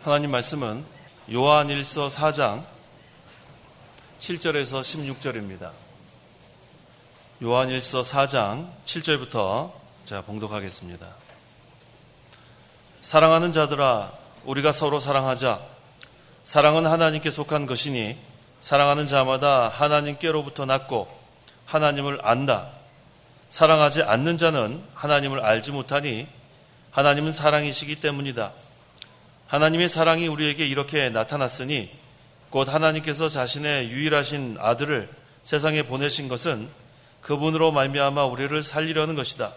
하나님 말씀은 요한일서 4장 7절에서 16절입니다. 요한일서 4장 7절부터 제가 봉독하겠습니다. 사랑하는 자들아, 우리가 서로 사랑하자. 사랑은 하나님께 속한 것이니 사랑하는 자마다 하나님께로부터 났고 하나님을 안다. 사랑하지 않는 자는 하나님을 알지 못하니 하나님은 사랑이시기 때문이다. 하나님의 사랑이 우리에게 이렇게 나타났으니 곧 하나님께서 자신의 유일하신 아들을 세상에 보내신 것은 그분으로 말미암아 우리를 살리려는 것이다.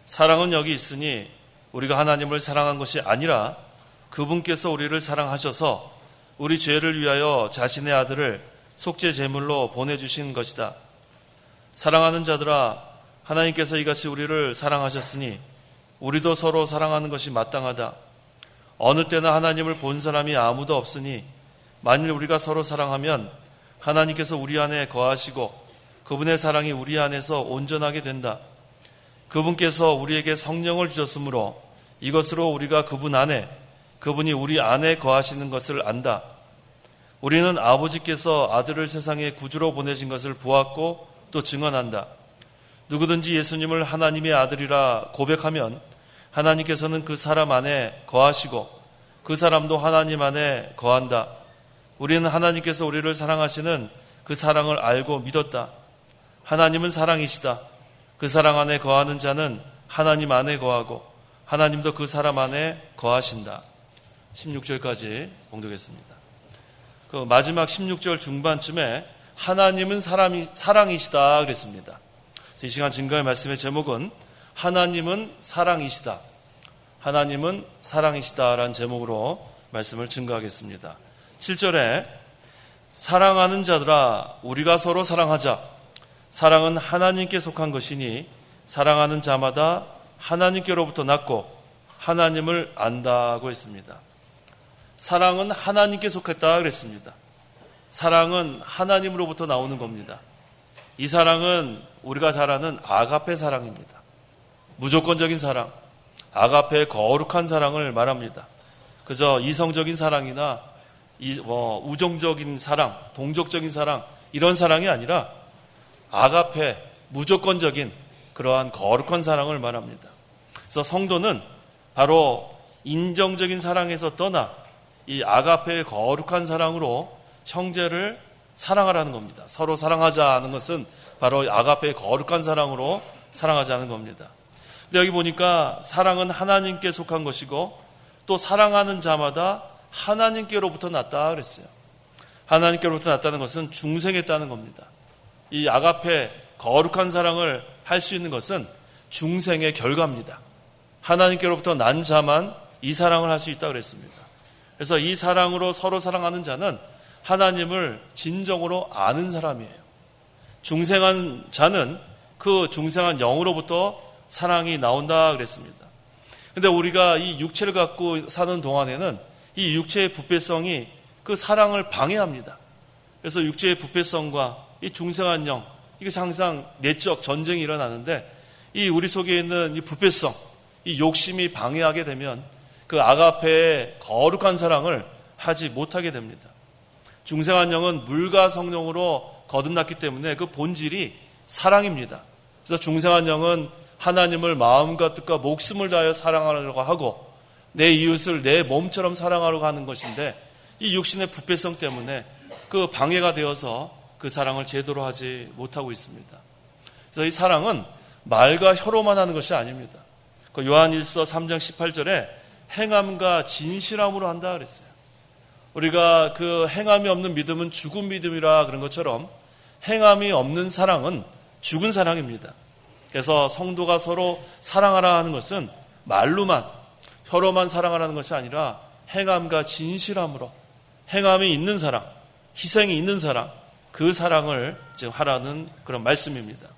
사랑은 여기 있으니 우리가 하나님을 사랑한 것이 아니라 그분께서 우리를 사랑하셔서 우리 죄를 위하여 자신의 아들을 속죄 제물로 보내주신 것이다. 사랑하는 자들아, 하나님께서 이같이 우리를 사랑하셨으니 우리도 서로 사랑하는 것이 마땅하다. 어느 때나 하나님을 본 사람이 아무도 없으니 만일 우리가 서로 사랑하면 하나님께서 우리 안에 거하시고 그분의 사랑이 우리 안에서 온전하게 된다. 그분께서 우리에게 성령을 주셨으므로 이것으로 우리가 그분 안에, 그분이 우리 안에 거하시는 것을 안다. 우리는 아버지께서 아들을 세상에 구주로 보내신 것을 보았고 또 증언한다. 누구든지 예수님을 하나님의 아들이라 고백하면 하나님께서는 그 사람 안에 거하시고 그 사람도 하나님 안에 거한다. 우리는 하나님께서 우리를 사랑하시는 그 사랑을 알고 믿었다. 하나님은 사랑이시다. 그 사랑 안에 거하는 자는 하나님 안에 거하고 하나님도 그 사람 안에 거하신다. 16절까지 봉독했습니다. 그 마지막 16절 중반쯤에 하나님은 사랑이시다 그랬습니다. 이 시간 증거의 말씀의 제목은 하나님은 사랑이시다. 하나님은 사랑이시다라는 제목으로 말씀을 증거하겠습니다. 7절에 사랑하는 자들아, 우리가 서로 사랑하자. 사랑은 하나님께 속한 것이니 사랑하는 자마다 하나님께로부터 났고 하나님을 안다고 했습니다. 사랑은 하나님께 속했다 그랬습니다. 사랑은 하나님으로부터 나오는 겁니다. 이 사랑은 우리가 잘 아는 아가페 사랑입니다. 무조건적인 사랑, 아가페의 거룩한 사랑을 말합니다. 그저 이성적인 사랑이나 우정적인 사랑, 동족적인 사랑, 이런 사랑이 아니라 아가페, 무조건적인 그러한 거룩한 사랑을 말합니다. 그래서 성도는 바로 인정적인 사랑에서 떠나 이 아가페의 거룩한 사랑으로 형제를 사랑하라는 겁니다. 서로 사랑하자는 것은 바로 아가페의 거룩한 사랑으로 사랑하자는 겁니다. 근데 여기 보니까 사랑은 하나님께 속한 것이고 또 사랑하는 자마다 하나님께로부터 났다 그랬어요. 하나님께로부터 났다는 것은 중생했다는 겁니다. 이 아가페 거룩한 사랑을 할 수 있는 것은 중생의 결과입니다. 하나님께로부터 난 자만 이 사랑을 할 수 있다고 그랬습니다. 그래서 이 사랑으로 서로 사랑하는 자는 하나님을 진정으로 아는 사람이에요. 중생한 자는 그 중생한 영으로부터 사랑이 나온다 그랬습니다. 근데 우리가 이 육체를 갖고 사는 동안에는 이 육체의 부패성이 그 사랑을 방해합니다. 그래서 육체의 부패성과 이 중생한 영, 이게 항상 내적 전쟁이 일어나는데 이 우리 속에 있는 이 부패성, 이 욕심이 방해하게 되면 그 아가페의 거룩한 사랑을 하지 못하게 됩니다. 중생한 영은 물과 성령으로 거듭났기 때문에 그 본질이 사랑입니다. 그래서 중생한 영은 하나님을 마음과 뜻과 목숨을 다하여 사랑하려고 하고 내 이웃을 내 몸처럼 사랑하려고 하는 것인데 이 육신의 부패성 때문에 그 방해가 되어서 그 사랑을 제대로 하지 못하고 있습니다. 그래서 이 사랑은 말과 혀로만 하는 것이 아닙니다. 그 요한일서 3장 18절에 행함과 진실함으로 한다 그랬어요. 우리가 그 행함이 없는 믿음은 죽은 믿음이라 그런 것처럼 행함이 없는 사랑은 죽은 사랑입니다. 그래서 성도가 서로 사랑하라 하는 것은 말로만, 혀로만 사랑하라는 것이 아니라 행함과 진실함으로, 행함이 있는 사랑, 희생이 있는 사랑, 그 사랑을 지금 하라는 그런 말씀입니다.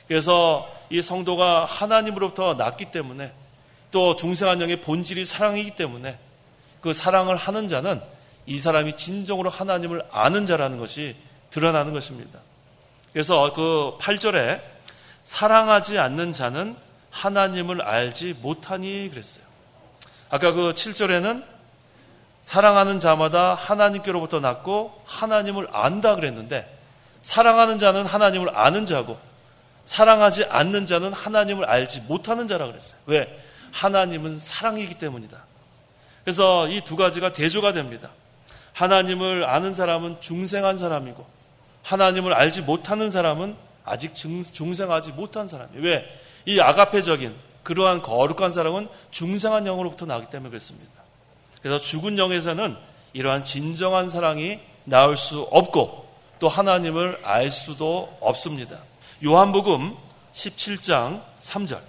그래서 이 성도가 하나님으로부터 났기 때문에 또 중생한 영의 본질이 사랑이기 때문에 그 사랑을 하는 자는 이 사람이 진정으로 하나님을 아는 자라는 것이 드러나는 것입니다. 그래서 그 8절에 사랑하지 않는 자는 하나님을 알지 못하니 그랬어요. 아까 그 7절에는 사랑하는 자마다 하나님께로부터 났고 하나님을 안다 그랬는데, 사랑하는 자는 하나님을 아는 자고 사랑하지 않는 자는 하나님을 알지 못하는 자라 그랬어요. 왜? 하나님은 사랑이기 때문이다. 그래서 이 두 가지가 대조가 됩니다. 하나님을 아는 사람은 중생한 사람이고, 하나님을 알지 못하는 사람은 아직 중생하지 못한 사람이에요. 왜? 이 아가페적인 그러한 거룩한 사랑은 중생한 영으로부터 나기 때문에 그렇습니다. 그래서 죽은 영에서는 이러한 진정한 사랑이 나올 수 없고 또 하나님을 알 수도 없습니다. 요한복음 17장 3절.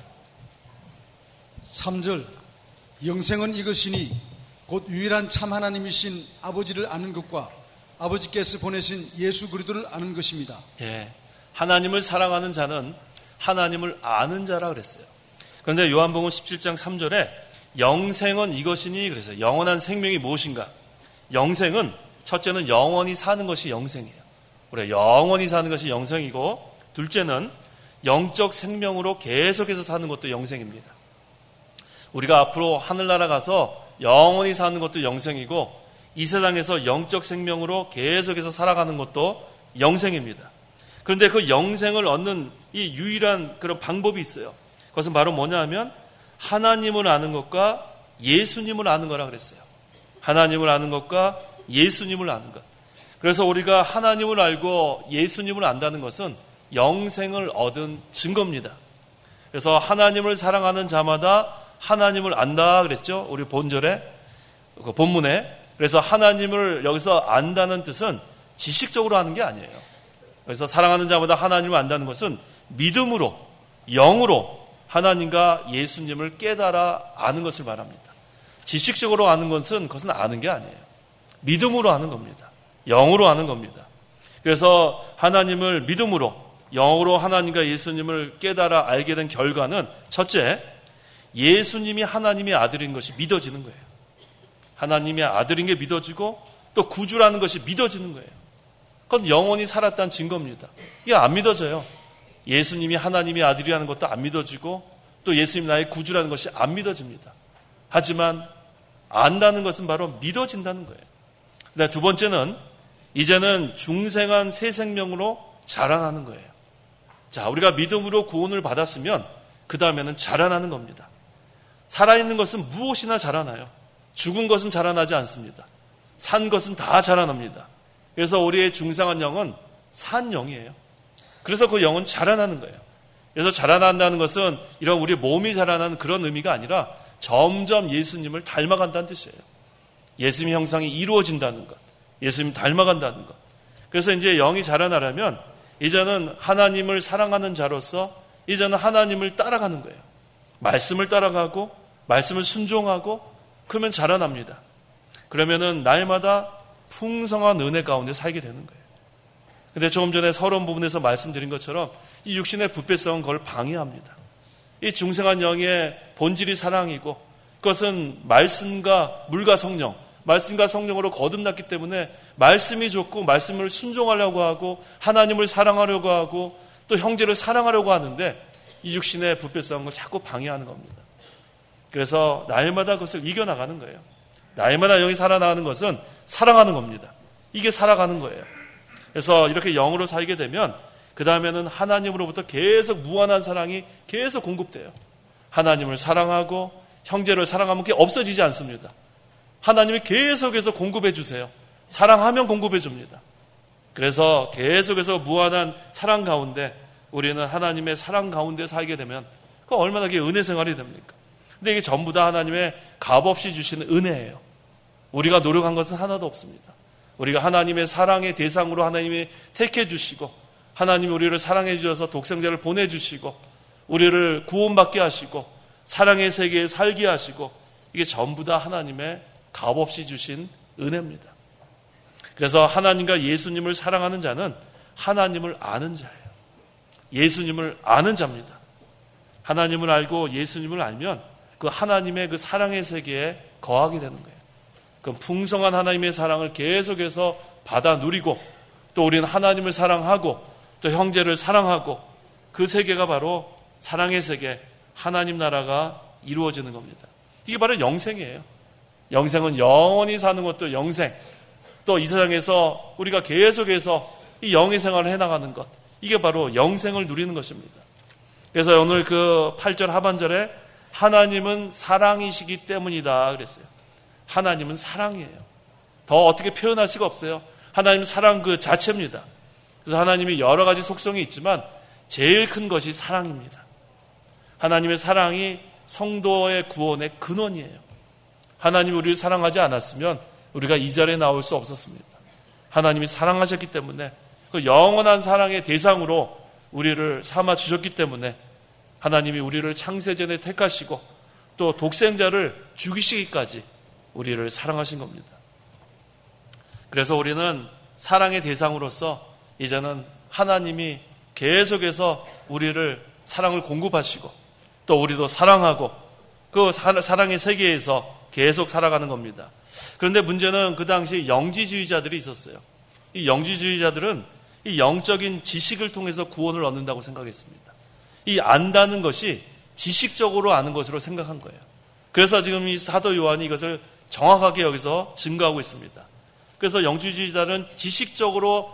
3절. 영생은 이것이니 곧 유일한 참 하나님이신 아버지를 아는 것과 아버지께서 보내신 예수 그리스도를 아는 것입니다. 예, 하나님을 사랑하는 자는 하나님을 아는 자라 그랬어요. 그런데 요한복음 17장 3절에 영생은 이것이니 그래서 영원한 생명이 무엇인가? 영생은 첫째는 영원히 사는 것이 영생이에요. 그래, 영원히 사는 것이 영생이고, 둘째는 영적 생명으로 계속해서 사는 것도 영생입니다. 우리가 앞으로 하늘나라 가서 영원히 사는 것도 영생이고, 이 세상에서 영적 생명으로 계속해서 살아가는 것도 영생입니다. 그런데 그 영생을 얻는 이 유일한 그런 방법이 있어요. 그것은 바로 뭐냐 하면 하나님을 아는 것과 예수님을 아는 거라 그랬어요. 하나님을 아는 것과 예수님을 아는 것. 그래서 우리가 하나님을 알고 예수님을 안다는 것은 영생을 얻은 증거입니다. 그래서 하나님을 사랑하는 자마다 하나님을 안다 그랬죠. 우리 본절에, 그 본문에. 그래서 하나님을 여기서 안다는 뜻은 지식적으로 아는 게 아니에요. 그래서 사랑하는 자마다 하나님을 안다는 것은 믿음으로, 영으로 하나님과 예수님을 깨달아 아는 것을 말합니다. 지식적으로 아는 것은 그것은 아는 게 아니에요. 믿음으로 아는 겁니다. 영으로 아는 겁니다. 그래서 하나님을 믿음으로, 영으로 하나님과 예수님을 깨달아 알게 된 결과는 첫째, 예수님이 하나님의 아들인 것이 믿어지는 거예요. 하나님의 아들인 게 믿어지고 또 구주라는 것이 믿어지는 거예요. 그건 영원히 살았다는 증거입니다. 이게 안 믿어져요. 예수님이 하나님의 아들이라는 것도 안 믿어지고 또 예수님이 나의 구주라는 것이 안 믿어집니다. 하지만 안다는 것은 바로 믿어진다는 거예요. 그다음 두 번째는 이제는 중생한 새 생명으로 자라나는 거예요. 자, 우리가 믿음으로 구원을 받았으면 그 다음에는 자라나는 겁니다. 살아있는 것은 무엇이나 자라나요. 죽은 것은 자라나지 않습니다. 산 것은 다 자라납니다. 그래서 우리의 중생한 영은 산 영이에요. 그래서 그 영은 자라나는 거예요. 그래서 자라난다는 것은 이런 우리 몸이 자라나는 그런 의미가 아니라 점점 예수님을 닮아간다는 뜻이에요. 예수님 형상이 이루어진다는 것. 예수님 닮아간다는 것. 그래서 이제 영이 자라나려면 이제는 하나님을 사랑하는 자로서 이제는 하나님을 따라가는 거예요. 말씀을 따라가고 말씀을 순종하고 그러면 자라납니다. 그러면은 날마다 풍성한 은혜 가운데 살게 되는 거예요. 근데 조금 전에 서론 부분에서 말씀드린 것처럼 이 육신의 부패성은 그걸 방해합니다. 이 중생한 영의 본질이 사랑이고 그것은 말씀과 물과 성령, 말씀과 성령으로 거듭났기 때문에 말씀이 좋고 말씀을 순종하려고 하고 하나님을 사랑하려고 하고 또 형제를 사랑하려고 하는데 이 육신의 부패성을 자꾸 방해하는 겁니다. 그래서 날마다 그것을 이겨나가는 거예요. 날마다 영이 살아나가는 것은 사랑하는 겁니다. 이게 살아가는 거예요. 그래서 이렇게 영으로 살게 되면 그 다음에는 하나님으로부터 계속 무한한 사랑이 계속 공급돼요. 하나님을 사랑하고 형제를 사랑하면 그게 없어지지 않습니다. 하나님이 계속해서 공급해 주세요. 사랑하면 공급해 줍니다. 그래서 계속해서 무한한 사랑 가운데 우리는 하나님의 사랑 가운데 살게 되면 그 얼마나 그게 은혜 생활이 됩니까? 근데 이게 전부 다 하나님의 값없이 주시는 은혜예요. 우리가 노력한 것은 하나도 없습니다. 우리가 하나님의 사랑의 대상으로 하나님이 택해 주시고 하나님이 우리를 사랑해 주셔서 독생자를 보내주시고 우리를 구원받게 하시고 사랑의 세계에 살게 하시고 이게 전부 다 하나님의 값없이 주신 은혜입니다. 그래서 하나님과 예수님을 사랑하는 자는 하나님을 아는 자예요. 예수님을 아는 자입니다. 하나님을 알고 예수님을 알면 그 하나님의 그 사랑의 세계에 거하게 되는 거예요. 그 풍성한 하나님의 사랑을 계속해서 받아 누리고 또 우리는 하나님을 사랑하고 또 형제를 사랑하고 그 세계가 바로 사랑의 세계, 하나님 나라가 이루어지는 겁니다. 이게 바로 영생이에요. 영생은 영원히 사는 것도 영생, 또 이 세상에서 우리가 계속해서 이 영의 생활을 해나가는 것, 이게 바로 영생을 누리는 것입니다. 그래서 오늘 그 8절 하반절에 하나님은 사랑이시기 때문이다 그랬어요. 하나님은 사랑이에요. 더 어떻게 표현할 수가 없어요. 하나님 사랑 그 자체입니다. 그래서 하나님이 여러 가지 속성이 있지만 제일 큰 것이 사랑입니다. 하나님의 사랑이 성도의 구원의 근원이에요. 하나님이 우리를 사랑하지 않았으면 우리가 이 자리에 나올 수 없었습니다. 하나님이 사랑하셨기 때문에 그 영원한 사랑의 대상으로 우리를 삼아 주셨기 때문에 하나님이 우리를 창세전에 택하시고 또 독생자를 죽이시기까지 우리를 사랑하신 겁니다. 그래서 우리는 사랑의 대상으로서 이제는 하나님이 계속해서 우리를 사랑을 공급하시고 또 우리도 사랑하고 그 사랑의 세계에서 계속 살아가는 겁니다. 그런데 문제는 그 당시 영지주의자들이 있었어요. 이 영지주의자들은 이 영적인 지식을 통해서 구원을 얻는다고 생각했습니다. 이 안다는 것이 지식적으로 아는 것으로 생각한 거예요. 그래서 지금 이 사도 요한이 이것을 정확하게 여기서 증거하고 있습니다. 그래서 영지주의자들은 지식적으로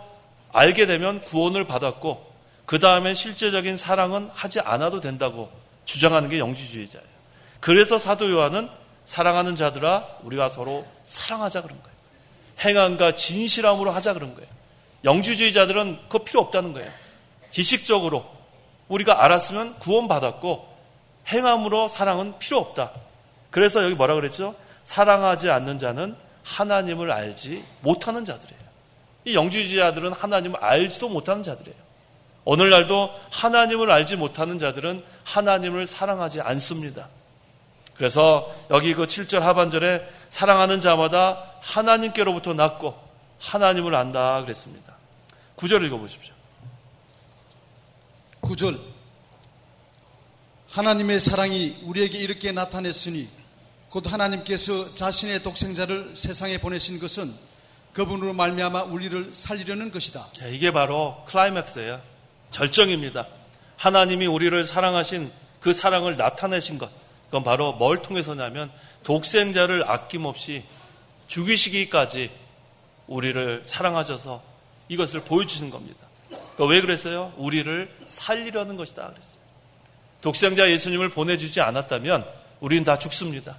알게 되면 구원을 받았고 그 다음에 실제적인 사랑은 하지 않아도 된다고 주장하는 게 영지주의자예요. 그래서 사도 요한은 사랑하는 자들아 우리가 서로 사랑하자 그런 거예요. 행함과 진실함으로 하자 그런 거예요. 영지주의자들은 그거 필요 없다는 거예요. 지식적으로 우리가 알았으면 구원받았고 행함으로 사랑은 필요 없다. 그래서 여기 뭐라 그랬죠? 사랑하지 않는 자는 하나님을 알지 못하는 자들이에요. 이 영지주의자들은 하나님을 알지도 못하는 자들이에요. 오늘날도 하나님을 알지 못하는 자들은 하나님을 사랑하지 않습니다. 그래서 여기 그 7절 하반절에 사랑하는 자마다 하나님께로부터 낳고 하나님을 안다 그랬습니다. 9절 읽어보십시오. 9절 하나님의 사랑이 우리에게 이렇게 나타냈으니 곧 하나님께서 자신의 독생자를 세상에 보내신 것은 그분으로 말미암아 우리를 살리려는 것이다. 이게 바로 클라이맥스예요. 절정입니다. 하나님이 우리를 사랑하신 그 사랑을 나타내신 것, 그건 바로 뭘 통해서냐면 독생자를 아낌없이 죽이시기까지 우리를 사랑하셔서 이것을 보여주신 겁니다. 그러니까 왜 그랬어요? 우리를 살리려는 것이다 그랬어요. 독생자 예수님을 보내주지 않았다면 우리는 다 죽습니다.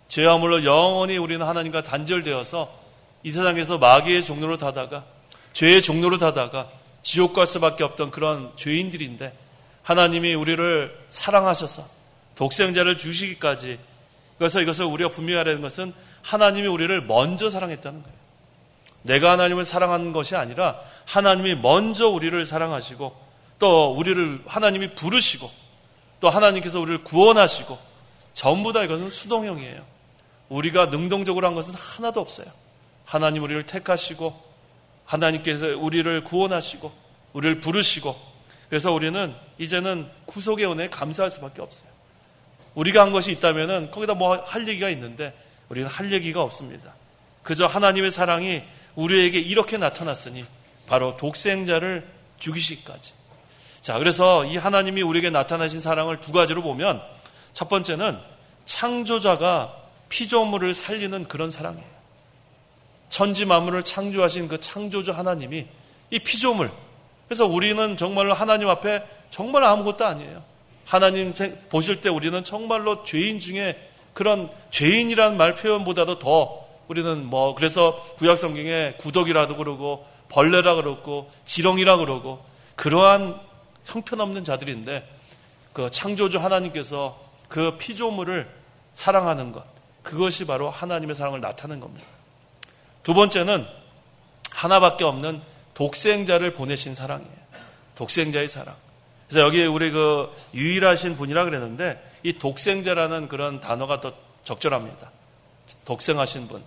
죄와 물로 영원히 우리는 하나님과 단절되어서 이 세상에서 마귀의 종로로 타다가 죄의 종로로 타다가 지옥 갈 수밖에 없던 그런 죄인들인데 하나님이 우리를 사랑하셔서 독생자를 주시기까지, 그래서 이것을 우리가 분명히 알아야 하는 것은 하나님이 우리를 먼저 사랑했다는 거예요. 내가 하나님을 사랑하는 것이 아니라 하나님이 먼저 우리를 사랑하시고 또 우리를 하나님이 부르시고 또 하나님께서 우리를 구원하시고 전부 다 이것은 수동형이에요. 우리가 능동적으로 한 것은 하나도 없어요. 하나님 우리를 택하시고 하나님께서 우리를 구원하시고 우리를 부르시고, 그래서 우리는 이제는 구속의 은혜에 감사할 수밖에 없어요. 우리가 한 것이 있다면 거기다 뭐 할 얘기가 있는데 우리는 할 얘기가 없습니다. 그저 하나님의 사랑이 우리에게 이렇게 나타났으니 바로 독생자를 죽이시기까지. 자, 그래서 이 하나님이 우리에게 나타나신 사랑을 두 가지로 보면 첫 번째는 창조자가 피조물을 살리는 그런 사랑이에요. 천지 만물을 창조하신 그 창조주 하나님이 이 피조물, 그래서 우리는 정말로 하나님 앞에 정말 아무것도 아니에요. 하나님 보실 때 우리는 정말로 죄인 중에 그런 죄인이라는 말 표현보다도 더 우리는 그래서 구약 성경에 구덕이라도 그러고 벌레라 그러고 지렁이라 그러고 그러한 형편없는 자들인데 그 창조주 하나님께서 그 피조물을 사랑하는 것, 그것이 바로 하나님의 사랑을 나타내는 겁니다. 두 번째는 하나밖에 없는 독생자를 보내신 사랑이에요. 독생자의 사랑. 그래서 여기 우리 그 유일하신 분이라 그랬는데 이 독생자라는 그런 단어가 더 적절합니다. 독생하신 분.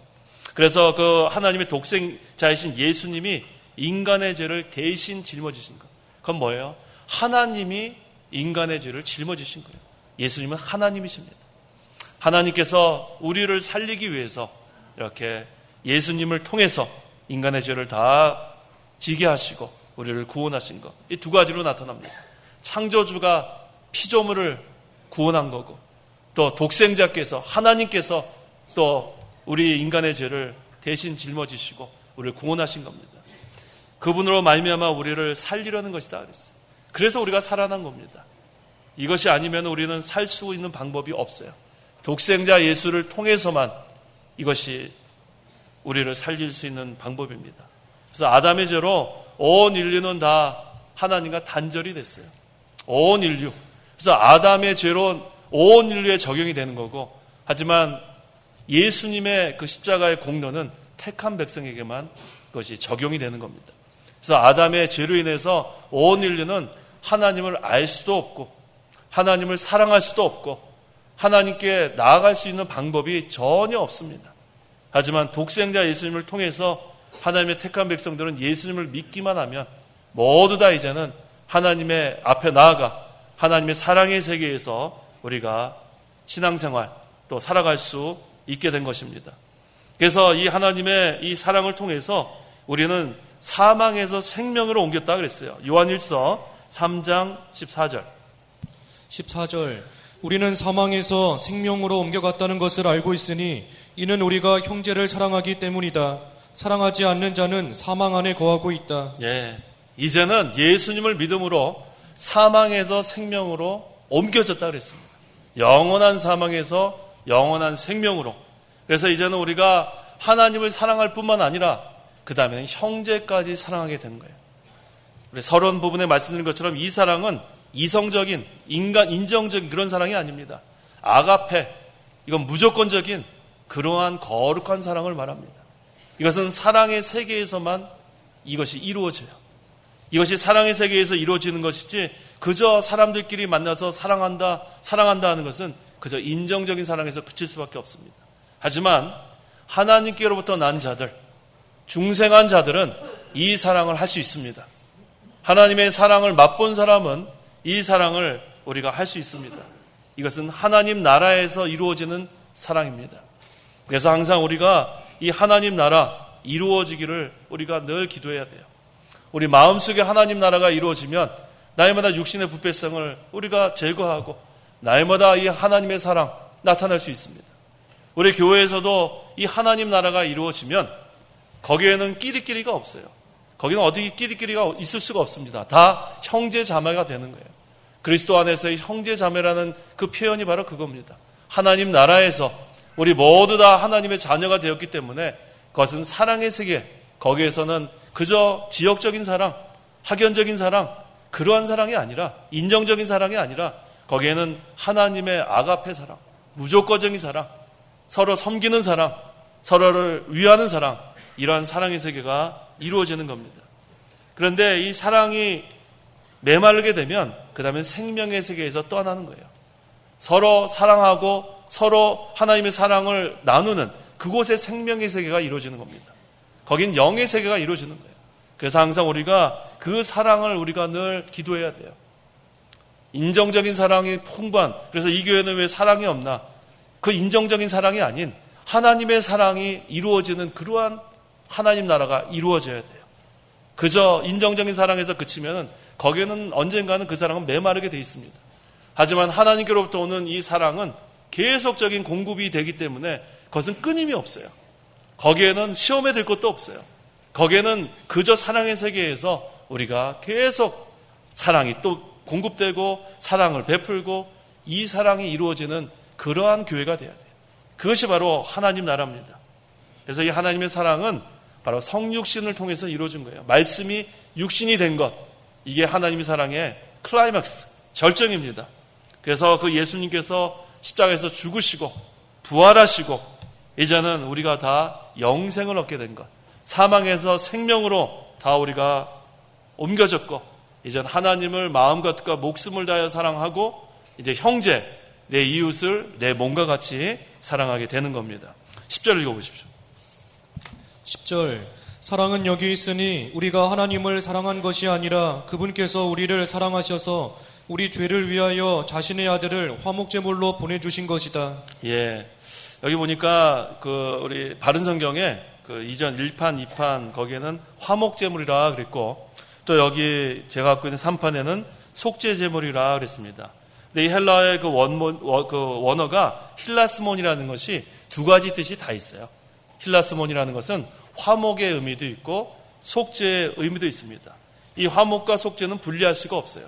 그래서 그 하나님의 독생자이신 예수님이 인간의 죄를 대신 짊어지신 것. 그건 뭐예요? 하나님이 인간의 죄를 짊어지신 거예요. 예수님은 하나님이십니다. 하나님께서 우리를 살리기 위해서 이렇게 예수님을 통해서 인간의 죄를 다 지게 하시고 우리를 구원하신 것. 이 두 가지로 나타납니다. 창조주가 피조물을 구원한 거고 또 독생자께서 하나님께서 또 우리 인간의 죄를 대신 짊어지시고 우리를 구원하신 겁니다. 그분으로 말미암아 우리를 살리려는 것이다 그랬어요. 그래서 우리가 살아난 겁니다. 이것이 아니면 우리는 살 수 있는 방법이 없어요. 독생자 예수를 통해서만 이것이 우리를 살릴 수 있는 방법입니다. 그래서 아담의 죄로 온 인류는 다 하나님과 단절이 됐어요. 온 인류. 그래서 아담의 죄로 온 인류에 적용이 되는 거고, 하지만 예수님의 그 십자가의 공로는 택한 백성에게만 그것이 적용이 되는 겁니다. 그래서 아담의 죄로 인해서 온 인류는 하나님을 알 수도 없고 하나님을 사랑할 수도 없고 하나님께 나아갈 수 있는 방법이 전혀 없습니다. 하지만 독생자 예수님을 통해서 하나님의 택한 백성들은 예수님을 믿기만 하면 모두 다 이제는 하나님의 앞에 나아가 하나님의 사랑의 세계에서 우리가 신앙생활 또 살아갈 수 있게 된 것입니다. 그래서 이 하나님의 이 사랑을 통해서 우리는 사망에서 생명으로 옮겼다 그랬어요. 요한일서 3장 14절. 우리는 사망에서 생명으로 옮겨갔다는 것을 알고 있으니 이는 우리가 형제를 사랑하기 때문이다. 사랑하지 않는 자는 사망 안에 거하고 있다. 예, 이제는 예수님을 믿음으로 사망에서 생명으로 옮겨졌다 그랬습니다. 영원한 사망에서 영원한 생명으로. 그래서 이제는 우리가 하나님을 사랑할 뿐만 아니라 그 다음에는 형제까지 사랑하게 되는 거예요. 우리 서론 부분에 말씀드린 것처럼 이 사랑은 이성적인 인간 인정적인 그런 사랑이 아닙니다. 아가페, 이건 무조건적인 그러한 거룩한 사랑을 말합니다. 이것은 사랑의 세계에서만 이것이 이루어져요. 이것이 사랑의 세계에서 이루어지는 것이지 그저 사람들끼리 만나서 사랑한다 하는 것은 그저 인정적인 사랑에서 그칠 수밖에 없습니다. 하지만 하나님께로부터 난 자들, 중생한 자들은 이 사랑을 할 수 있습니다. 하나님의 사랑을 맛본 사람은 이 사랑을 우리가 할 수 있습니다. 이것은 하나님 나라에서 이루어지는 사랑입니다. 그래서 항상 우리가 이 하나님 나라 이루어지기를 우리가 늘 기도해야 돼요. 우리 마음속에 하나님 나라가 이루어지면 날마다 육신의 부패성을 우리가 제거하고 날마다 이 하나님의 사랑 나타날 수 있습니다. 우리 교회에서도 이 하나님 나라가 이루어지면 거기에는 끼리끼리가 없어요. 거기는 어디 끼리끼리가 있을 수가 없습니다. 다 형제 자매가 되는 거예요. 그리스도 안에서의 형제 자매라는 그 표현이 바로 그겁니다. 하나님 나라에서 우리 모두 다 하나님의 자녀가 되었기 때문에 그것은 사랑의 세계, 거기에서는 그저 지역적인 사랑, 학연적인 사랑, 그러한 사랑이 아니라 인정적인 사랑이 아니라 거기에는 하나님의 아가페 사랑, 무조건적인 사랑, 서로 섬기는 사랑, 서로를 위하는 사랑, 이러한 사랑의 세계가 이루어지는 겁니다. 그런데 이 사랑이 메마르게 되면 그 다음에 생명의 세계에서 떠나는 거예요. 서로 사랑하고 서로 하나님의 사랑을 나누는 그곳에 생명의 세계가 이루어지는 겁니다. 거긴 영의 세계가 이루어지는 거예요. 그래서 항상 우리가 그 사랑을 우리가 늘 기도해야 돼요. 인정적인 사랑이 풍부한, 그래서 이 교회는 왜 사랑이 없나? 그 인정적인 사랑이 아닌 하나님의 사랑이 이루어지는 그러한 하나님 나라가 이루어져야 돼요. 그저 인정적인 사랑에서 그치면 거기에는 언젠가는 그 사랑은 메마르게 돼 있습니다. 하지만 하나님께로부터 오는 이 사랑은 계속적인 공급이 되기 때문에 그것은 끊임이 없어요. 거기에는 시험에 들 것도 없어요. 거기에는 그저 사랑의 세계에서 우리가 계속 사랑이 또 공급되고 사랑을 베풀고 이 사랑이 이루어지는 그러한 교회가 돼야 돼요. 그것이 바로 하나님 나라입니다. 그래서 이 하나님의 사랑은 바로 성육신을 통해서 이루어진 거예요. 말씀이 육신이 된 것, 이게 하나님의 사랑의 클라이막스, 절정입니다. 그래서 그 예수님께서 십자가에서 죽으시고 부활하시고 이제는 우리가 다 영생을 얻게 된 것, 사망에서 생명으로 다 우리가 옮겨졌고 이제는 하나님을 마음과 뜻과 목숨을 다하여 사랑하고 이제 형제, 내 이웃을 내 몸과 같이 사랑하게 되는 겁니다. 10절 읽어보십시오. 10절. 사랑은 여기 있으니 우리가 하나님을 사랑한 것이 아니라 그분께서 우리를 사랑하셔서 우리 죄를 위하여 자신의 아들을 화목제물로 보내주신 것이다. 예, 여기 보니까 우리 바른 성경에 이전 1판, 2판 거기에는 화목제물이라 그랬고 또 여기 제가 갖고 있는 3판에는 속죄제물이라 그랬습니다. 근데 이 헬라의 원어가 힐라스몬이라는 것이 두 가지 뜻이 다 있어요. 힐라스몬이라는 것은 화목의 의미도 있고 속죄의 의미도 있습니다. 이 화목과 속죄는 분리할 수가 없어요.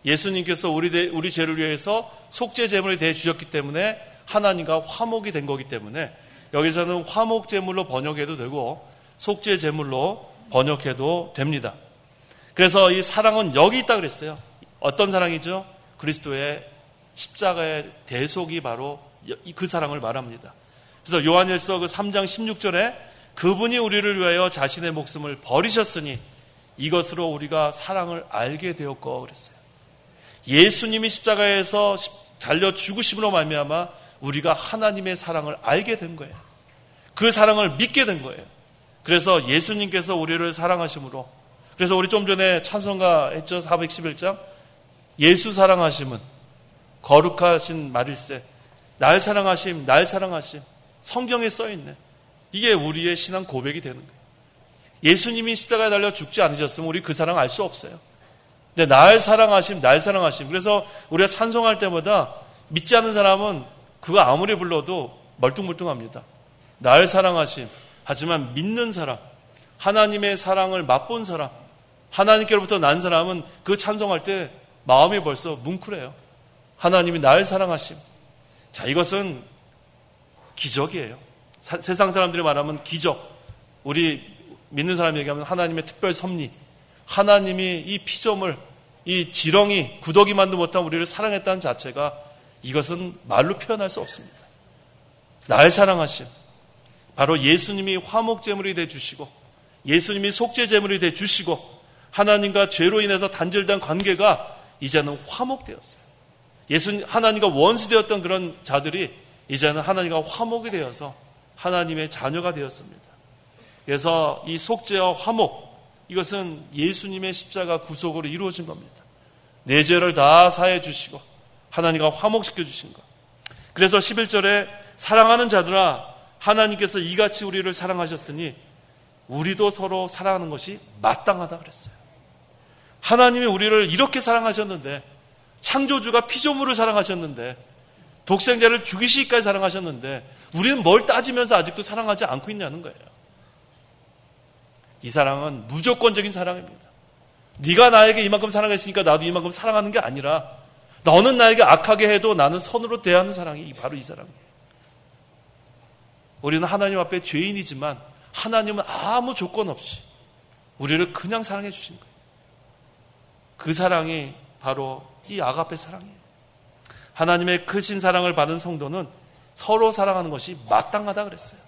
예수님께서 우리 죄를 위해서 속죄 제물이 되어 주셨기 때문에 하나님과 화목이 된 거기 때문에 여기서는 화목 제물로 번역해도 되고 속죄 제물로 번역해도 됩니다. 그래서 이 사랑은 여기 있다 그랬어요. 어떤 사랑이죠? 그리스도의 십자가의 대속이 바로 그 사랑을 말합니다. 그래서 요한일서 그 3장 16절에 그분이 우리를 위하여 자신의 목숨을 버리셨으니 이것으로 우리가 사랑을 알게 되었고 그랬어요. 예수님이 십자가에서 달려 죽으심으로 말미암아 우리가 하나님의 사랑을 알게 된 거예요. 그 사랑을 믿게 된 거예요. 그래서 예수님께서 우리를 사랑하심으로, 그래서 우리 좀 전에 찬송가 했죠. 411장 예수 사랑하심은 거룩하신 말일세, 날 사랑하심, 날 사랑하심, 성경에 써있네. 이게 우리의 신앙 고백이 되는 거예요. 예수님이 십자가에 달려 죽지 않으셨으면 우리 그 사랑 알 수 없어요. 근데 날 사랑하심, 날 사랑하심. 그래서 우리가 찬송할 때마다 믿지 않는 사람은 그거 아무리 불러도 멀뚱멀뚱합니다. 날 사랑하심. 하지만 믿는 사람, 하나님의 사랑을 맛본 사람, 하나님께로부터 난 사람은 그 찬송할 때 마음이 벌써 뭉클해요. 하나님이 날 사랑하심. 자, 이것은 기적이에요. 세상 사람들이 말하면 기적. 우리 믿는 사람이 얘기하면 하나님의 특별 섭리. 하나님이 이 피조물, 이 지렁이, 구더기만도 못한 우리를 사랑했다는 자체가 이것은 말로 표현할 수 없습니다. 날 사랑하심. 바로 예수님이 화목제물이 되어주시고 예수님이 속죄제물이 되어주시고 하나님과 죄로 인해서 단절된 관계가 이제는 화목되었어요. 하나님과 원수되었던 그런 자들이 이제는 하나님과 화목이 되어서 하나님의 자녀가 되었습니다. 그래서 이 속죄와 화목, 이것은 예수님의 십자가 구속으로 이루어진 겁니다. 내 죄를 다 사해 주시고 하나님과 화목시켜 주신 것. 그래서 11절에 사랑하는 자들아 하나님께서 이같이 우리를 사랑하셨으니 우리도 서로 사랑하는 것이 마땅하다 그랬어요. 하나님이 우리를 이렇게 사랑하셨는데, 창조주가 피조물을 사랑하셨는데, 독생자를 죽이시기까지 사랑하셨는데 우리는 뭘 따지면서 아직도 사랑하지 않고 있냐는 거예요. 이 사랑은 무조건적인 사랑입니다. 네가 나에게 이만큼 사랑했으니까 나도 이만큼 사랑하는 게 아니라 너는 나에게 악하게 해도 나는 선으로 대하는 사랑이 바로 이 사랑이에요. 우리는 하나님 앞에 죄인이지만 하나님은 아무 조건 없이 우리를 그냥 사랑해 주신 거예요. 그 사랑이 바로 이 아가페 사랑이에요. 하나님의 크신 사랑을 받은 성도는 서로 사랑하는 것이 마땅하다 그랬어요.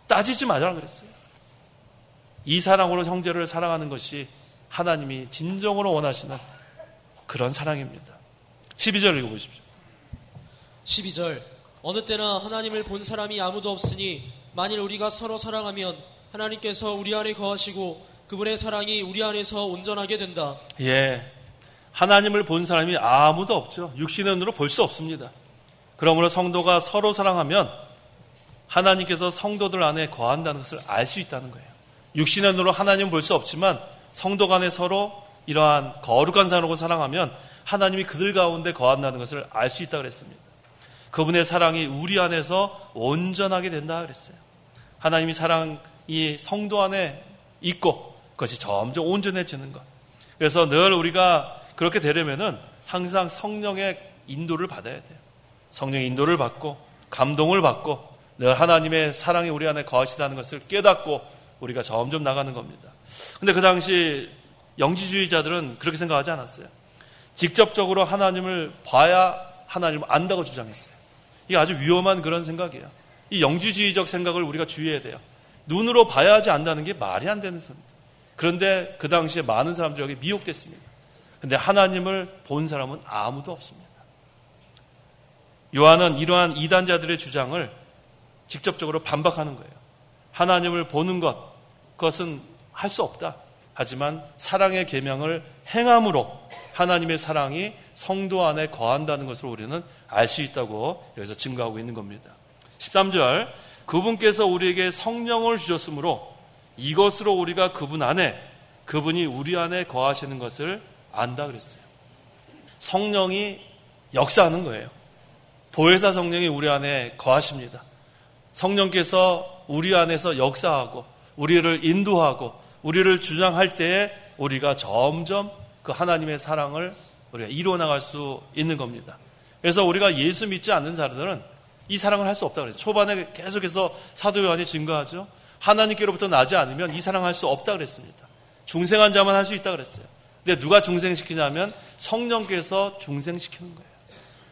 따지지 말라 그랬어요. 이 사랑으로 형제를 사랑하는 것이 하나님이 진정으로 원하시는 그런 사랑입니다. 12절 읽어보십시오. 12절 어느 때나 하나님을 본 사람이 아무도 없으니 만일 우리가 서로 사랑하면 하나님께서 우리 안에 거하시고 그분의 사랑이 우리 안에서 온전하게 된다. 예, 하나님을 본 사람이 아무도 없죠. 육신의 눈으로 볼 수 없습니다. 그러므로 성도가 서로 사랑하면 하나님께서 성도들 안에 거한다는 것을 알 수 있다는 거예요. 육신의 눈으로 하나님을 볼 수 없지만 성도 간에 서로 이러한 거룩한 사랑으로 사랑하면 하나님이 그들 가운데 거한다는 것을 알 수 있다고 그랬습니다. 그분의 사랑이 우리 안에서 온전하게 된다 그랬어요. 하나님이 사랑이 성도 안에 있고 그것이 점점 온전해지는 것. 그래서 늘 우리가 그렇게 되려면은 항상 성령의 인도를 받아야 돼요. 성령의 인도를 받고 감동을 받고 늘 하나님의 사랑이 우리 안에 거하시다는 것을 깨닫고 우리가 점점 나가는 겁니다. 근데 그 당시 영지주의자들은 그렇게 생각하지 않았어요. 직접적으로 하나님을 봐야 하나님을 안다고 주장했어요. 이게 아주 위험한 그런 생각이에요. 이 영지주의적 생각을 우리가 주의해야 돼요. 눈으로 봐야지 안다는 게 말이 안 되는 소리입니다. 그런데 그 당시에 많은 사람들이 여기 미혹됐습니다. 그런데 하나님을 본 사람은 아무도 없습니다. 요한은 이러한 이단자들의 주장을 직접적으로 반박하는 거예요. 하나님을 보는 그것은 할 수 없다. 하지만 사랑의 계명을 행함으로 하나님의 사랑이 성도 안에 거한다는 것을 우리는 알 수 있다고 여기서 증거하고 있는 겁니다. 13절 그분께서 우리에게 성령을 주셨으므로 이것으로 우리가 그분 안에 그분이 우리 안에 거하시는 것을 안다 그랬어요. 성령이 역사하는 거예요. 보혜사 성령이 우리 안에 거하십니다. 성령께서 우리 안에서 역사하고 우리를 인도하고 우리를 주장할 때에 우리가 점점 그 하나님의 사랑을 우리가 이루어나갈 수 있는 겁니다. 그래서 우리가 예수 믿지 않는 자들은 이 사랑을 할 수 없다고 그랬어요. 초반에 계속해서 사도 요한이 증거하죠. 하나님께로부터 나지 않으면 이 사랑할 수 없다고 그랬습니다. 중생한 자만 할 수 있다고 그랬어요. 근데 누가 중생시키냐면 성령께서 중생시키는 거예요.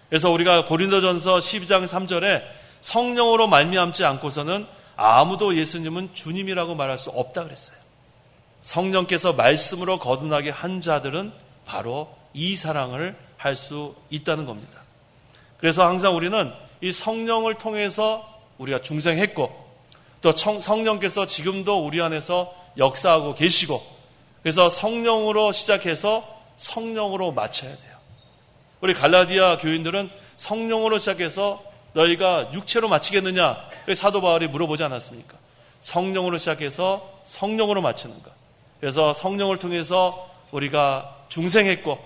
그래서 우리가 고린도전서 12장 3절에 성령으로 말미암지 않고서는 아무도 예수님은 주님이라고 말할 수 없다고 그랬어요. 성령께서 말씀으로 거듭나게 한 자들은 바로 이 사랑을 할 수 있다는 겁니다. 그래서 항상 우리는 이 성령을 통해서 우리가 중생했고 또 성령께서 지금도 우리 안에서 역사하고 계시고 그래서 성령으로 시작해서 성령으로 마쳐야 돼요. 우리 갈라디아 교인들은 성령으로 시작해서 너희가 육체로 마치겠느냐? 사도 바울이 물어보지 않았습니까? 성령으로 시작해서 성령으로 마치는가? 그래서 성령을 통해서 우리가 중생했고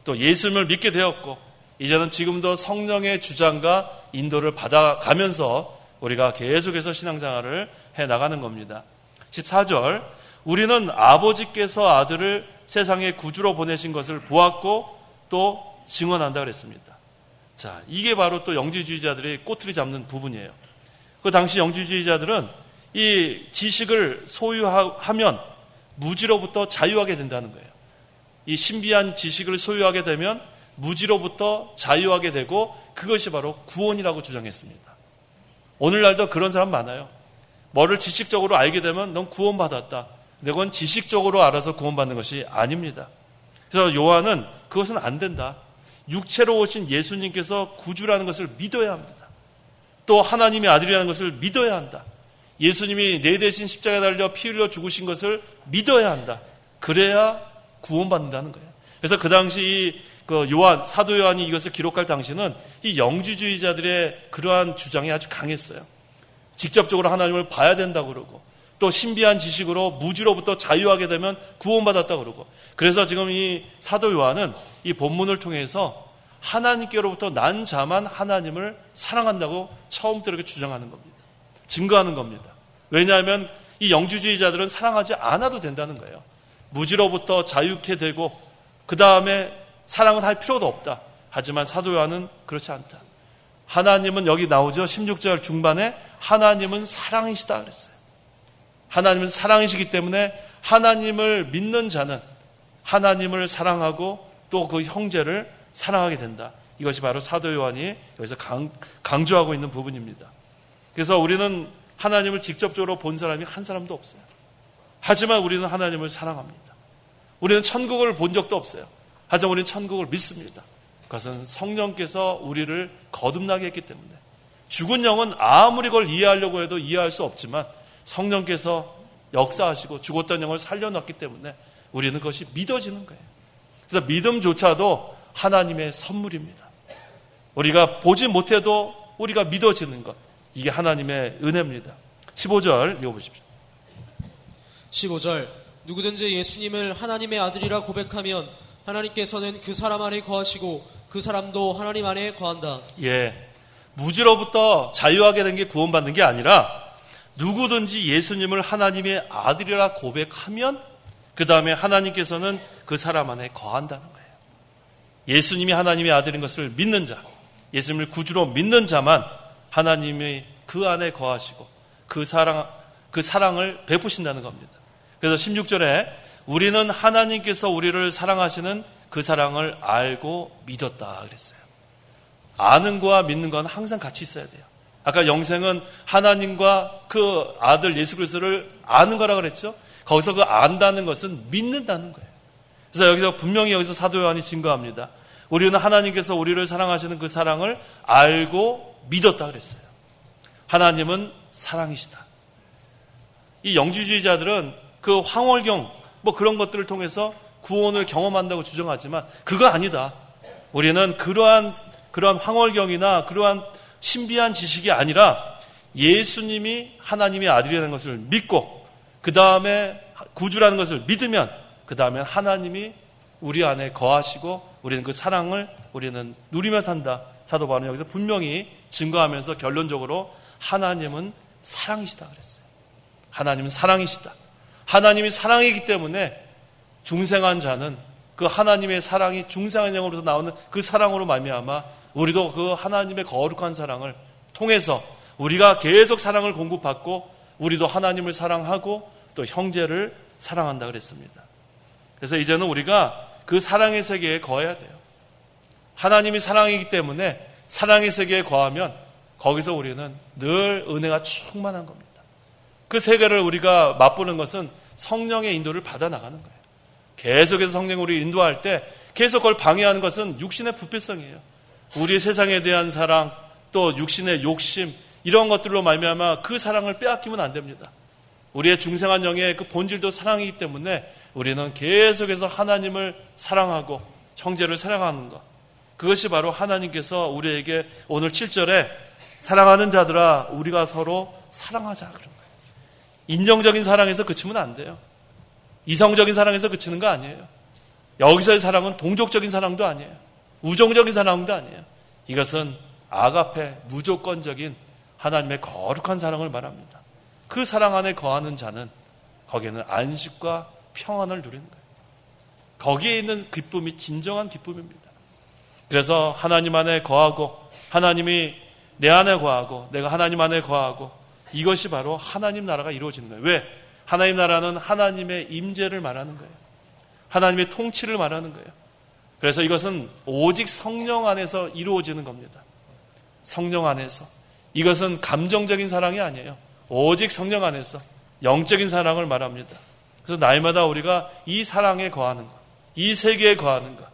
또 예수님을 믿게 되었고 이제는 지금도 성령의 주장과 인도를 받아가면서 우리가 계속해서 신앙생활을 해나가는 겁니다. 14절 우리는 아버지께서 아들을 세상의 구주로 보내신 것을 보았고 또 증언한다 그랬습니다. 자, 이게 바로 또 영지주의자들의 꼬투리 잡는 부분이에요. 그 당시 영지주의자들은 이 지식을 소유하면 무지로부터 자유하게 된다는 거예요. 이 신비한 지식을 소유하게 되면 무지로부터 자유하게 되고 그것이 바로 구원이라고 주장했습니다. 오늘날도 그런 사람 많아요. 뭐를 지식적으로 알게 되면 넌 구원받았다. 근데 그건 지식적으로 알아서 구원받는 것이 아닙니다. 그래서 요한은 그것은 안 된다. 육체로 오신 예수님께서 구주라는 것을 믿어야 합니다. 또 하나님의 아들이라는 것을 믿어야 한다. 예수님이 내 대신 십자가에 달려 피 흘려 죽으신 것을 믿어야 한다. 그래야 구원받는다는 거예요. 그래서 그 당시 사도 요한이 이것을 기록할 당시는 이 영지주의자들의 그러한 주장이 아주 강했어요. 직접적으로 하나님을 봐야 된다고 그러고 또 신비한 지식으로 무지로부터 자유하게 되면 구원받았다고 그러고 그래서 지금 이 사도 요한은 이 본문을 통해서 하나님께로부터 난 자만 하나님을 사랑한다고 처음부터 이렇게 주장하는 겁니다. 증거하는 겁니다. 왜냐하면 이 영지주의자들은 사랑하지 않아도 된다는 거예요. 무지로부터 자유케 되고 그 다음에 사랑을 할 필요도 없다. 하지만 사도 요한은 그렇지 않다. 하나님은 여기 나오죠. 16절 중반에 하나님은 사랑이시다 그랬어요. 하나님은 사랑이시기 때문에 하나님을 믿는 자는 하나님을 사랑하고 또 그 형제를 사랑하게 된다. 이것이 바로 사도 요한이 여기서 강조하고 있는 부분입니다. 그래서 우리는 하나님을 직접적으로 본 사람이 한 사람도 없어요. 하지만 우리는 하나님을 사랑합니다. 우리는 천국을 본 적도 없어요. 하지만 우리는 천국을 믿습니다. 그것은 성령께서 우리를 거듭나게 했기 때문에 죽은 영은 아무리 그걸 이해하려고 해도 이해할 수 없지만 성령께서 역사하시고 죽었던 영을 살려놨기 때문에 우리는 그것이 믿어지는 거예요. 그래서 믿음조차도 하나님의 선물입니다. 우리가 보지 못해도 우리가 믿어지는 것, 이게 하나님의 은혜입니다. 15절 읽어보십시오. 15절 누구든지 예수님을 하나님의 아들이라 고백하면 하나님께서는 그 사람 안에 거하시고 그 사람도 하나님 안에 거한다. 예, 무지로부터 자유하게 된 게 구원받는 게 아니라 누구든지 예수님을 하나님의 아들이라 고백하면 그 다음에 하나님께서는 그 사람 안에 거한다는 거예요. 예수님이 하나님의 아들인 것을 믿는 자, 예수님을 구주로 믿는 자만 하나님이 그 안에 거하시고 그 사랑을 베푸신다는 겁니다. 그래서 16절에 우리는 하나님께서 우리를 사랑하시는 그 사랑을 알고 믿었다 그랬어요. 아는 거와 믿는 건 항상 같이 있어야 돼요. 아까 영생은 하나님과 그 아들 예수 그리스도를 아는 거라고 그랬죠. 거기서 그 안다는 것은 믿는다는 거예요. 그래서 여기서 분명히 여기서 사도 요한이 증거합니다. 우리는 하나님께서 우리를 사랑하시는 그 사랑을 알고 믿었다 그랬어요. 하나님은 사랑이시다. 이 영지주의자들은 그 황홀경 그런 것들을 통해서 구원을 경험한다고 주장하지만 그거 아니다. 우리는 그러한 황홀경이나 그러한 신비한 지식이 아니라 예수님이 하나님의 아들이라는 것을 믿고 그 다음에 구주라는 것을 믿으면 그 다음에 하나님이 우리 안에 거하시고 우리는 그 사랑을 우리는 누리며 산다. 사도 바울은 여기서 분명히 증거하면서 결론적으로 하나님은 사랑이시다 그랬어요. 하나님은 사랑이시다. 하나님이 사랑이기 때문에 중생한 자는 그 하나님의 사랑이 중생한 영으로서 나오는 그 사랑으로 말미암아 우리도 그 하나님의 거룩한 사랑을 통해서 우리가 계속 사랑을 공급받고 우리도 하나님을 사랑하고 또 형제를 사랑한다 그랬습니다. 그래서 이제는 우리가 그 사랑의 세계에 거해야 돼요. 하나님이 사랑이기 때문에 사랑의 세계에 거하면 거기서 우리는 늘 은혜가 충만한 겁니다. 그 세계를 우리가 맛보는 것은 성령의 인도를 받아 나가는 거예요. 계속해서 성령이 우리를 인도할 때 계속 그걸 방해하는 것은 육신의 부패성이에요. 우리의 세상에 대한 사랑, 또 육신의 욕심, 이런 것들로 말미암아 그 사랑을 빼앗기면 안 됩니다. 우리의 중생한 영의 그 본질도 사랑이기 때문에 우리는 계속해서 하나님을 사랑하고 형제를 사랑하는 것, 그것이 바로 하나님께서 우리에게 오늘 7절에 사랑하는 자들아 우리가 서로 사랑하자 그런 거예요. 인정적인 사랑에서 그치면 안 돼요. 이성적인 사랑에서 그치는 거 아니에요. 여기서의 사랑은 동족적인 사랑도 아니에요. 우정적인 사랑도 아니에요. 이것은 아가페, 무조건적인 하나님의 거룩한 사랑을 말합니다. 그 사랑 안에 거하는 자는 거기에는 안식과 평안을 누리는 거예요. 거기에 있는 기쁨이 진정한 기쁨입니다. 그래서 하나님 안에 거하고 하나님이 내 안에 거하고 내가 하나님 안에 거하고 이것이 바로 하나님 나라가 이루어지는 거예요. 왜? 하나님 나라는 하나님의 임재를 말하는 거예요. 하나님의 통치를 말하는 거예요. 그래서 이것은 오직 성령 안에서 이루어지는 겁니다. 성령 안에서. 이것은 감정적인 사랑이 아니에요. 오직 성령 안에서 영적인 사랑을 말합니다. 그래서 날마다 우리가 이 사랑에 거하는 것, 이 세계에 거하는 것,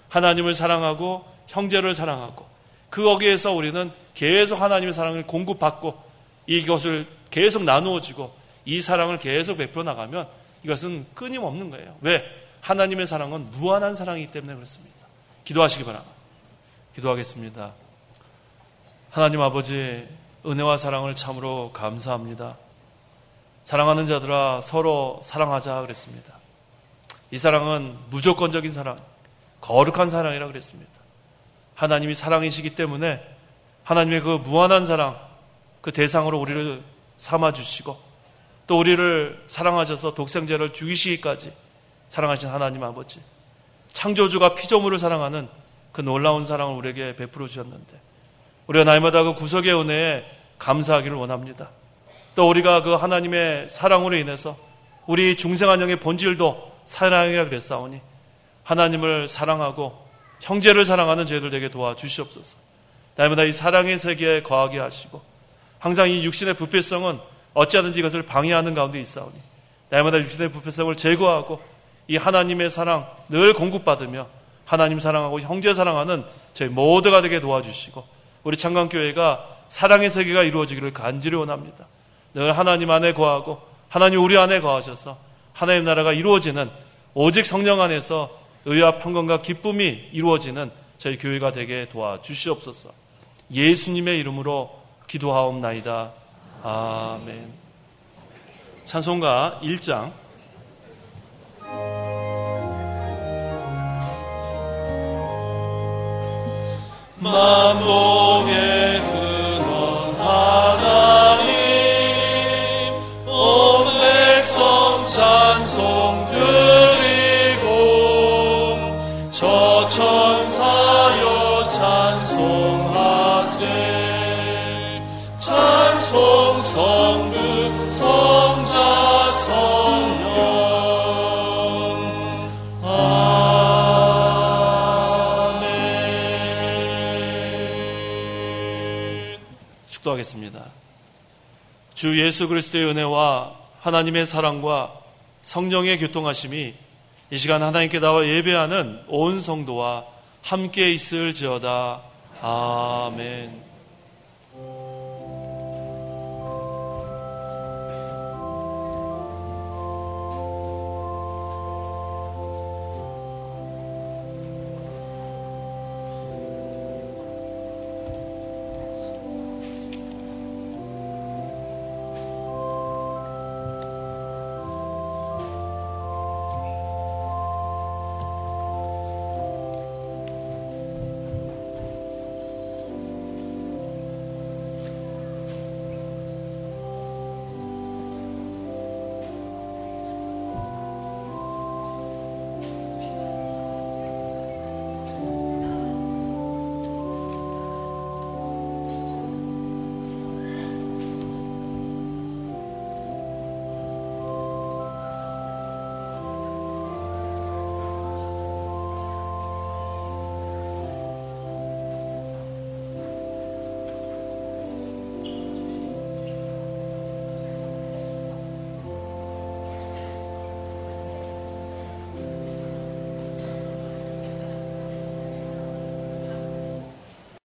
하나님을 사랑하고 형제를 사랑하고 거기에서 우리는 계속 하나님의 사랑을 공급받고 이것을 계속 나누어지고 이 사랑을 계속 베풀어 나가면 이것은 끊임없는 거예요. 왜? 하나님의 사랑은 무한한 사랑이기 때문에 그렇습니다. 기도하시기 바랍니다. 기도하겠습니다. 하나님 아버지, 은혜와 사랑을 참으로 감사합니다. 사랑하는 자들아 서로 사랑하자 그랬습니다. 이 사랑은 무조건적인 사랑, 거룩한 사랑이라고 그랬습니다. 하나님이 사랑이시기 때문에 하나님의 그 무한한 사랑, 그 대상으로 우리를 삼아주시고 또 우리를 사랑하셔서 독생자를 죽이시기까지 사랑하신 하나님 아버지, 창조주가 피조물을 사랑하는 그 놀라운 사랑을 우리에게 베풀어 주셨는데 우리가 날마다 그 구속의 은혜에 감사하기를 원합니다. 또 우리가 그 하나님의 사랑으로 인해서 우리 중생한 영의 본질도 사랑이라 그랬사오니 하나님을 사랑하고 형제를 사랑하는 저희들 되게 도와주시옵소서. 날마다 이 사랑의 세계에 거하게 하시고 항상 이 육신의 부패성은 어찌하든지 이것을 방해하는 가운데 있사오니 날마다 육신의 부패성을 제거하고 이 하나님의 사랑 늘 공급받으며 하나님 사랑하고 형제 사랑하는 저희 모두가 되게 도와주시고 우리 창강교회가 사랑의 세계가 이루어지기를 간절히 원합니다. 늘 하나님 안에 거하고 하나님 우리 안에 거하셔서 하나님 나라가 이루어지는 오직 성령 안에서 의와 평강과 기쁨이 이루어지는 저희 교회가 되게 도와주시옵소서. 예수님의 이름으로 기도하옵나이다. 아멘. 찬송가 1장 만복의 근원 하나님 온 백성 찬송 드리고 저 천사여 찬송하세 찬송 성부 성자 성령 아멘. 축도하겠습니다. 주 예수 그리스도의 은혜와 하나님의 사랑과 성령의 교통하심이 이 시간 하나님께 나와 예배하는 온 성도와 함께 있을지어다. 아멘.